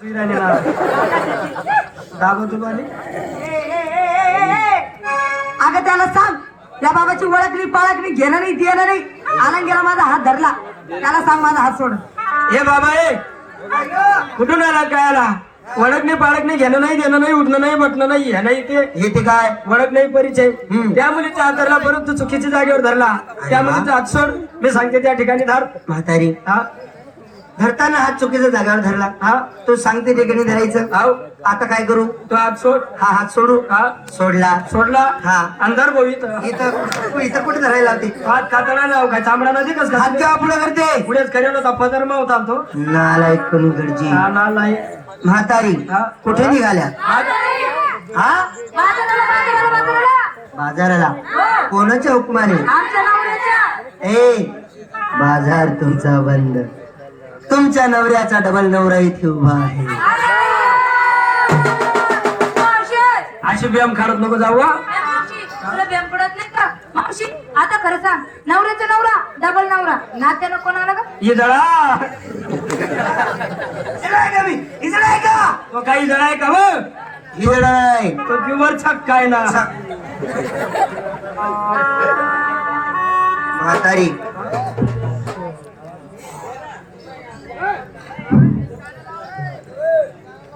अगं त्याला सांग त्या बाबाची ओळखली पाळखली घेणं नाही देणं नाही. आनंद गेला माझा हात धरला त्याला सांग माझा हात सोड. हे बाबा ए कुठून आला काय आला? वडक नाही पाळक नाही घेणं नाही देणं नाही उठणं नाही बटणं नाही हे नाही हे ते काय वडक नाही परिचय. त्या मुलीचा हात धरला परंतु चुकीच्या जागेवर धरला. त्या मुलीचा हात सोड मी सांगते त्या ठिकाणी धर. म्हातारी हा धरताना हात चुकीच्या जागेवर धरला. हा तो सांगते ठिकाणी धरायचं. हाव आता काय करू? तो हात सोड. हा हात सोडू. हा सोडला. सोडला. हा अंधार भोवीत इथं कुठे धरायला होती? हात खाताना नाव काय चांबडा नदी कस हात केव्हा पुढे करते? पुढेच करेल होता पदर होता तो नालायक कमी गडजी. नाही म्हातारी हा. कुठे निघाल्या? हा बाजाराला. कोणाच्या हुकमाने? ए बाजार तुमचा बंद. तुमच्या नवऱ्याचा डबल नवरा इथे उभा आहे. अशी व्यायाम करत नको जाऊ. तुला व्यायाम पडत नाही का मावशी? आता खरं सांग नवऱ्याचा नवरा डबल नवरा नात्यानं कोण आला का? ये जळा का? तो काही जळ आहे का मग? हिजडा नाही. तो प्युअर छक काय ना. म्हातारी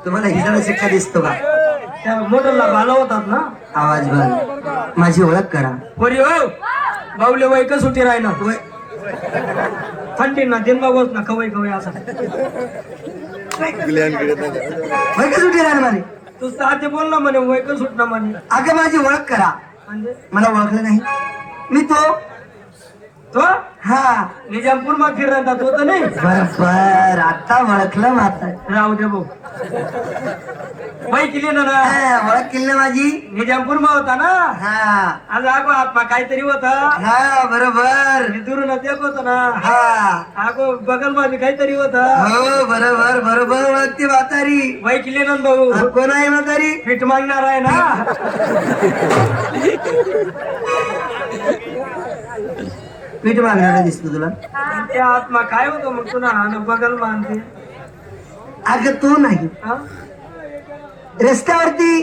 तुम्हाला हिजडा शिक्षा दिसतो का? त्या मोटरला बाला होतात ना. आवाज बंद. माझी ओळख करा. बरी हो बावले वय का सुटी राहिना थंडी ना दिन बघ ना कवय कवय असं वय का सुटी राहणार म्हणे? तू साथे बोल ना म्हणे वय का सुटना म्हणे. अगं माझी ओळख करा. म्हणजे मला ओळखलं नाही? मी तो तो हा निजामपूर मा फिरता तो तर नाही. बरोबर आता ओळखलं म्हातारी. राहू दे भाऊ बाई केली ना ना ओळख केली ना माझी? निजामपूर मा होता ना. हा आज आगो आत्मा काहीतरी होता. हा बरोबर. मी दुरून देख होतो ना. हा आगो बगल मध्ये काहीतरी होता. हो बरोबर बरोबर ओळखते म्हातारी. बाई केली ना भाऊ. कोण आहे म्हातारी? पीठ मागणार आहे ना. पीठ मागणारा दिसतो तुला? त्या आत्मा काय होतो मग तुला बगल मानते. अगं तो नाही. हा? रस्त्यावरती.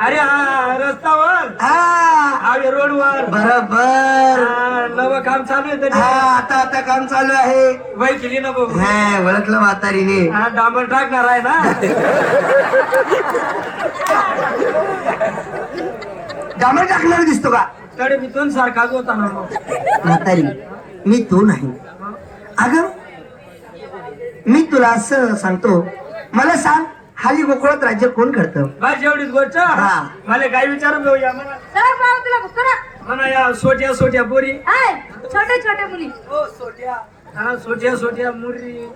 अरे हा रस्त्यावर हा रोडवर बरोबर. नवं काम चालू आहे हा आता आता काम चालू आहे. वय केली ना भाऊ. हा ओळखलं म्हातारीने. हा डांबर टाकणार आहे ना. डांबर टाकणार दिसतो का? कडे मिथून सारखाच होता ना मग. म्हातारी मी तो नाही. अगं मी तुला असं सांगतो. मला सांग हाली गोकुळात राज्य कोण करतं? बस एवढीच गोष्ट. हा. मला काय विचारून घेऊ या म्हणा. म्हणा या सोट्या सोट्या पोरी. छोटे छोटे मुली हा सोट्या सोट्या मुली.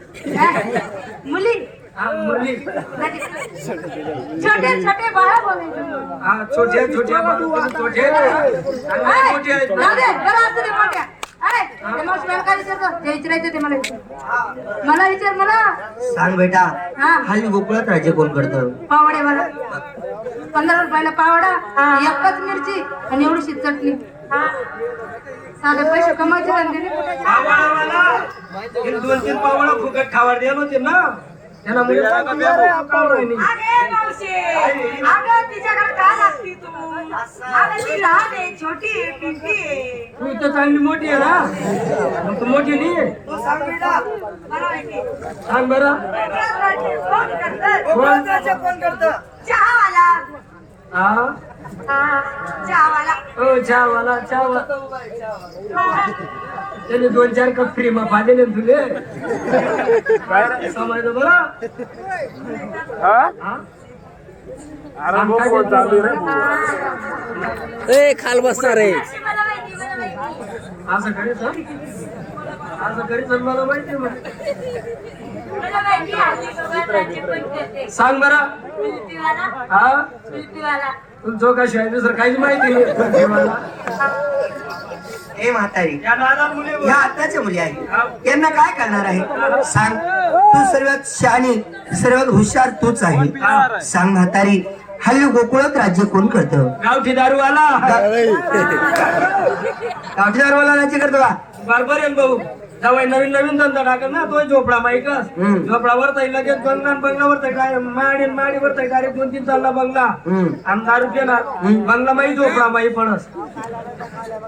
मुली हा मुली. छोटे छोटे बाळा बोलायचे. हा छोट्या छोट्या छोट्या मोठ्या काय विचारतो ते विचारायचं ते मला मला विचार मला सांग बेटा. हा. हाली गोकुळात राज्य कोण करतं? पावडे मला 15 रुपयाला पावडा एकच मिरची आणि एवढीशी चटणी. साधे पैसे कमायचे धंदे नाही कुठे. पावळावाला 2-3 पावळा फुकट खावार द्यायला होते ना. त्यांना मुली तू इथं चांगली मोठी आहे ना. मग तू मोठी नाही आहे. सांग बरं चहावाला हा चहावाला चहावाला त्याने 2-4 कप फ्री मा पाहिजे तुले समजलं बरं. खाल बसणार आहे. असं करीत असं करीत मला माहिती मग. सांग बरं. हा जो का शिवाय दुसरं काहीच माहिती नाही मला. हे म्हातारी या दादा मुली या आताच्या मुली आहेत. यांना काय करणार आहे सांग? तू सर्वात शहाणी सर्वात हुशार तूच आहे. सांग म्हातारी हल्ली गोकुळात राज्य कोण करतं? गावठी दारूवाला. गावठी दारूवाला राज्य करतो का? बरोबर आहे भाऊ. जवळ नवीन नवीन धंदा टाकल ना तो झोपडा माईकस झोपडा वरता लगेच बंगला बंगला वरता काय माडी वरता डायरेक्ट 2-3 चालला बंगला आणि दारू पिणार बंगला माई झोपडा माई पडस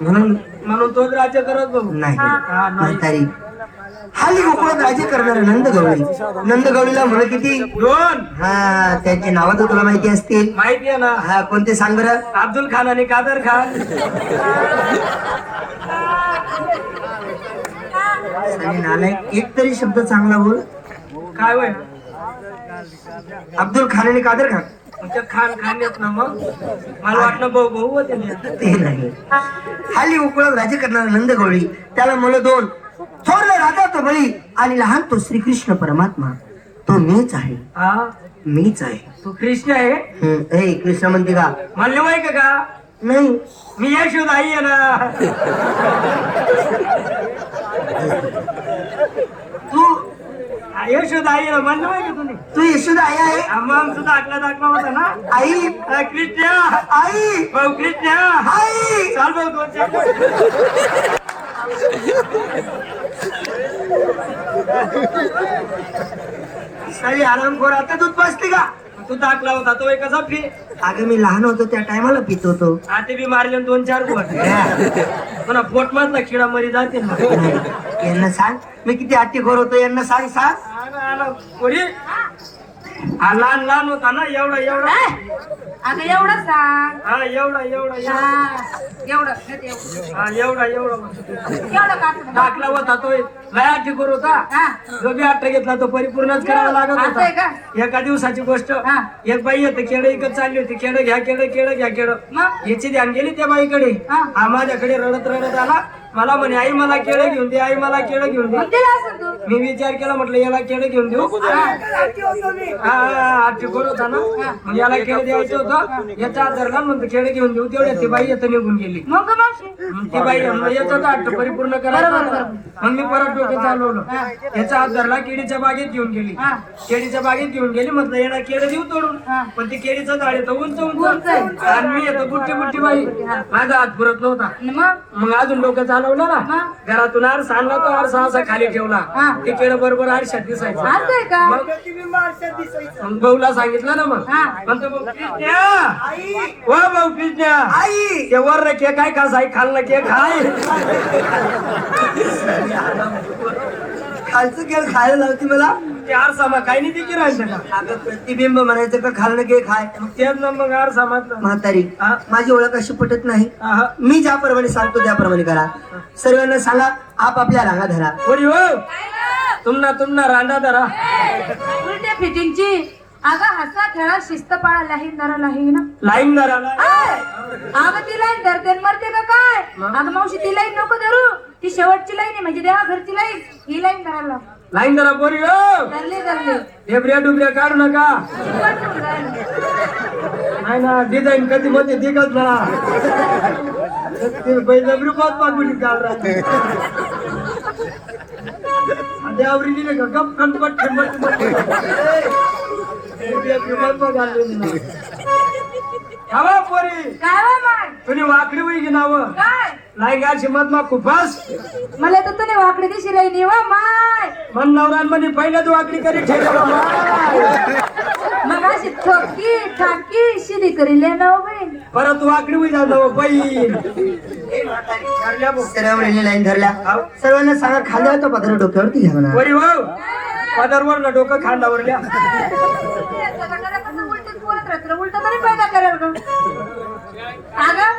म्हणून तोच राज्य करत बघू नाही हा, नाही. म्हातारी हल्ली गोकुळात राज्य करणारे नंदगवळीला मुलं किती 2 हा त्यांची नावं तर तुला माहिती असतील. माहिती आहे ना हा कोणते सांग बरं. अब्दुल खान आणि कादर खान आणि नालायक एक तरी शब्द चांगला बोल. काय होय अब्दुल खान आणि कादर खान त्या खान येत ना मग मला वाटलं भाऊ होते ना. ते नाही. हल्ली गोकुळात राज्य करणारा नंदगवळी त्याला मुलं 2. थोरला राधा तो बळी आणि लहान तो श्रीकृष्ण परमात्मा तो मीच आहे. हा मीच आहे. तू कृष्ण आहे हे कृष्ण म्हणते का म्हणले माहिती का नाही. मी यशोदा आई आहे ना. तू यशोदा आई आहे म्हणलं माहिती का तुम्ही तू यशोदा आई आहे. मग सुद्धा दाखला होता ना आई कृष्ण आई भाऊ कृष्ण आई. चाल भाऊ 2-4 सारी आरामखोर आता दूध पाजते का. तू दाखला होता तो एक कसा फी अगं मी लहान होतो त्या टायमाला पित होतो. आते बी मारले 2-4 पोट पुन्हा पोट मधला किडा मरी जाते ना. यांना सांग मी किती हट्टीखोर होतो. यांना सांग पोरी हा लहान होता ना एवढा अगं एवढं सांग. हा एवढा हा, एवढं नाही ते एवढं. हा एवढा एवढं का असं? दाखला होता तो लया ठिकोर होता हा. जो बी आठ घेतला तो परिपूर्णच करावा लागत असं आहे का? होता. एका दिवसाची गोष्ट हा. एक बाई येते केळं इकत चालली होती केळं घ्या केळं मग? याची ध्यान गेली त्या बाईकडे हा. हा माझ्याकडे रडत आला मला म्हणे आई मला केळं घेऊन दे आई मला केळं घेऊन दे. मग दिलं असं तू. मी विचार केला म्हटलं याला केळं घेऊन देऊ हा ठिकोर होता ना मग याला केळं द्यायचं होतं याचा आधारला म्हणतो केळं घेऊन देऊ तेवढ्या ती बाई येतं निघून गेली. मग गं मावशी. मग ती बाई याचा हट्ट परिपूर्ण करायचा होता. मग मी परत डोकं चालवलं याचा हात धरला केळीच्या बागेत घेऊन गेली. केळीच्या बागेत घेऊन गेली म्हटलं याला केळं देऊ तोडून पण ती केळीचं झाड येतं उंच उंच आहे. आणि मी येतो बुट्टी बाई माझा हात पुरत नव्हता. मग अजून डोकं चालवलं ना घरातून आरसा आणला तो आरसा असा खाली ठेवला ते केळं बरोबर आरशात दिसायचं. असं आहे का? मग भाऊला सांगितलं ना मग म्हणतो भाऊ कृष्ण वा भाऊ कृष्ण आई ते वर के काय खास आई खाल्लं के खाय खालचं केळ खायला लावती मला. ते आरसा मग काही नाही तिची राहायचं का अगं प्रतिबिंब म्हणायचं का खाल्लं के खाय. मग तेच ना मग आरसा म्हटलं म्हातारी हा. माझी ओळख अशी पटत नाही. हा. मी ज्याप्रमाणे सांगतो त्याप्रमाणे करा. सर्वांना सांगा आपापल्या रांगा धरा. बोली हो तुमना रांडा धरा उलट्या फिटिंगची. अगं हसा खेळा शिस्त पाळा लाहीन ना. लाईन धराला अगं ती लाईन धरते आणि मरते का काय. अगं मावशी ती लाईन नको धरू. ती शेवटची लाईन आहे म्हणजे देवा घरची लाईन. ही लाईन धरायला लाईन धरा बोरी हो धरले डेबऱ्या डुबऱ्या काढू नका नाही ना डिझाईन कधी मध्ये दिगत ना डबरी पाच पाच काढ राहते आवरी दिले का गप खंडपट पोरी काय हो मग? तुम्ही वाकडी होई की नाव काय लाईगाची मधमा खूपच मला तर तुने वाकडी दिशी राहिली वा माय. मन नवरांमध्ये पहिल्याच वाकडी करी ठेवलं मग अशी ठोकी ठाकी शिरी करीले ना बहीण. परत वाकडी होई जाऊ बहीण सर्वांनी लाईन धरल्या. सर्वांना सांगा खांद्यावर तो पदर डोक्यावरती घ्या म्हणा. वरी भाऊ पदरवर डोकं खांदावरल्या उलट तरी फायदा करेल का. अगं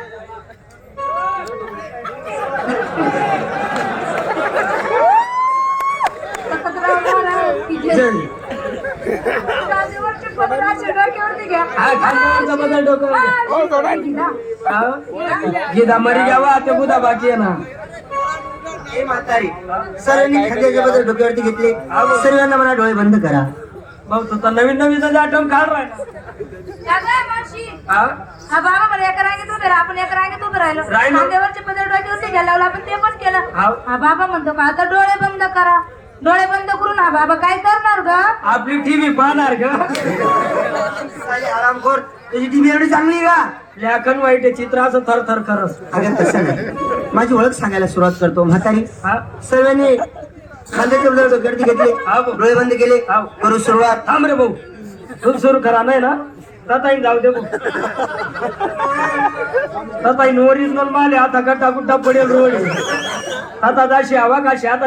गीता मरी घ्यावा ते बुधा बाकी आहे ना. हे म्हातारी सर्वांनी खांद्याच्या बदल डोक्यावरती घेतले. सर्वांना म्हणा डोळे बंद करा. भाऊ तुझा नवीन आठवण काढ राहिला हा बाबा मला एका रांगेत उभे राहा. आपण एका रांगेत उभे राहिलो. खांद्यावरचे पदर डोक्यावरती घ्यायला लावला आपण ते पण केलं. हा बाबा म्हणतो का आता डोळे बंद करा. डोळे बंद करून हा बाबा काय करणार ग. आपली टीव्ही पाहणार का आरामखोर तुझी टीव्ही एवढी चांगली का. लेखन वाईट चित्र असं थर करस. अगं तसं नाही. माझी ओळख सांगायला सुरुवात करतो. म्हातारी सर्वांनी खांद्याच्या बदल गर्दी घेतली हा भाऊ. डोळे बंद केले हा. करू सुरुवात थांब रे भाऊ तू सुरू करा नाही ना ताताई जाऊ दे भाऊ ताताई ओरिजिनल माल आहे, आता गड्डा गुड्डा पडेल रोड आता दाशी हवा काशी आता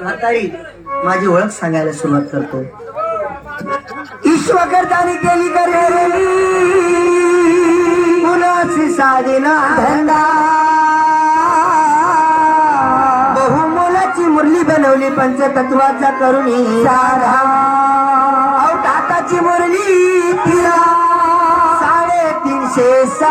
म्हातारी माझी ओळख सांगायला सुरुवात करतो ईश्वरदानी केली करेली कुणाची साधना धंदा बहुमोलाची मुरली बनवली पंचतत्वाचा करुणी सारा टाकाची मुरली तिला 350